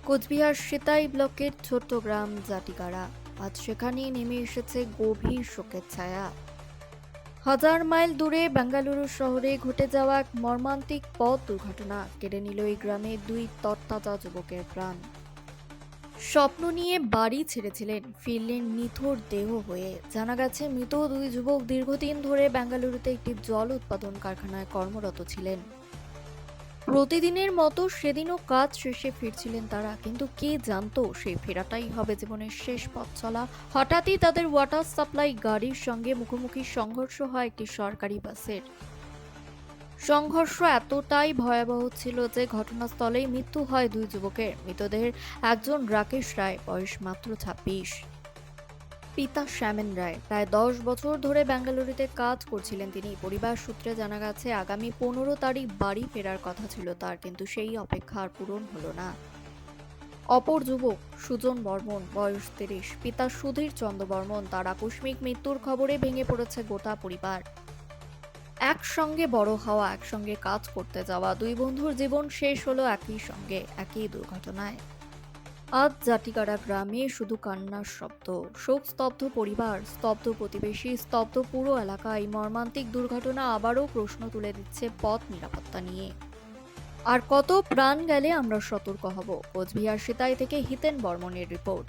কোচবিহার সিতাই ব্লকের ছোট্ট গ্রাম জাটিগাড়া। আজ সেখানেই নেমে এসেছে গভীর শোকের ছায়া। হাজার মাইল দূরে বেঙ্গালুরু শহরে ঘটে যাওয়া এক মর্মান্তিক পথ দুর্ঘটনা কেড়ে নিল এই গ্রামে দুই তরতাজা যুবকের প্রাণ। স্বপ্ন নিয়ে বাড়ি ছেড়েছিলেন, ফিরলেন নিথর দেহ হয়ে। জানা গেছে, মৃত দুই যুবক দীর্ঘদিন ধরে বেঙ্গালুরুতে একটি জল উৎপাদন কারখানায় কর্মরত ছিলেন। প্রতিদিনের মতো সেদিনও কাজ শেষে ফিরছিলেন তারা, কিন্তু কে জানতো সেই ফেরাটাই হবে জীবনের শেষ পথ চলা। হঠাৎই তাদের ওয়াটার সাপ্লাই গাড়ির সঙ্গে মুখোমুখি সংঘর্ষ হয় একটি সরকারি বাসের। সংঘর্ষ এতটাই ভয়াবহ ছিল যে ঘটনাস্থলেই মৃত্যু হয় দুই যুবকের। মৃতদেহের একজন রাকেশ রায়, বয়স মাত্র ২৬। পিতা শ্যামেন রায় প্রায় ১০ বছর ধরে বেঙ্গালুরুতে কাজ করছিলেন তিনি। পরিবার সূত্রে জানা গেছে, আগামী ১৫ তারিখ বাড়ি ফেরার কথা ছিল তার, কিন্তু সেই অপেক্ষা আর পূরণ হলো না। অপর যুবক সুজন বর্মন, বয়স ৩০, পিতা সুধীর চন্দ্র বর্মন। তার আকস্মিক মৃত্যুর খবরে ভেঙে পড়েছে গোটা পরিবার। একসঙ্গে বড় হওয়া, একসঙ্গে কাজ করতে যাওয়া দুই বন্ধুর জীবন শেষ হলো একই সঙ্গে, একই দুর্ঘটনায়। আজ জাটিগাড়া গ্রামে শুধু কান্নার শব্দ। শোকস্তব্ধ পরিবার, স্তব্ধ প্রতিবেশী, স্তব্ধ পুরো এলাকা। এই মর্মান্তিক দুর্ঘটনা আবারও প্রশ্ন তুলে দিচ্ছে পথ নিরাপত্তা নিয়ে। আর কত প্রাণ গেলে আমরা সতর্ক হব? কোচবিহার সিতাই থেকে হিতেন বর্মনের রিপোর্ট।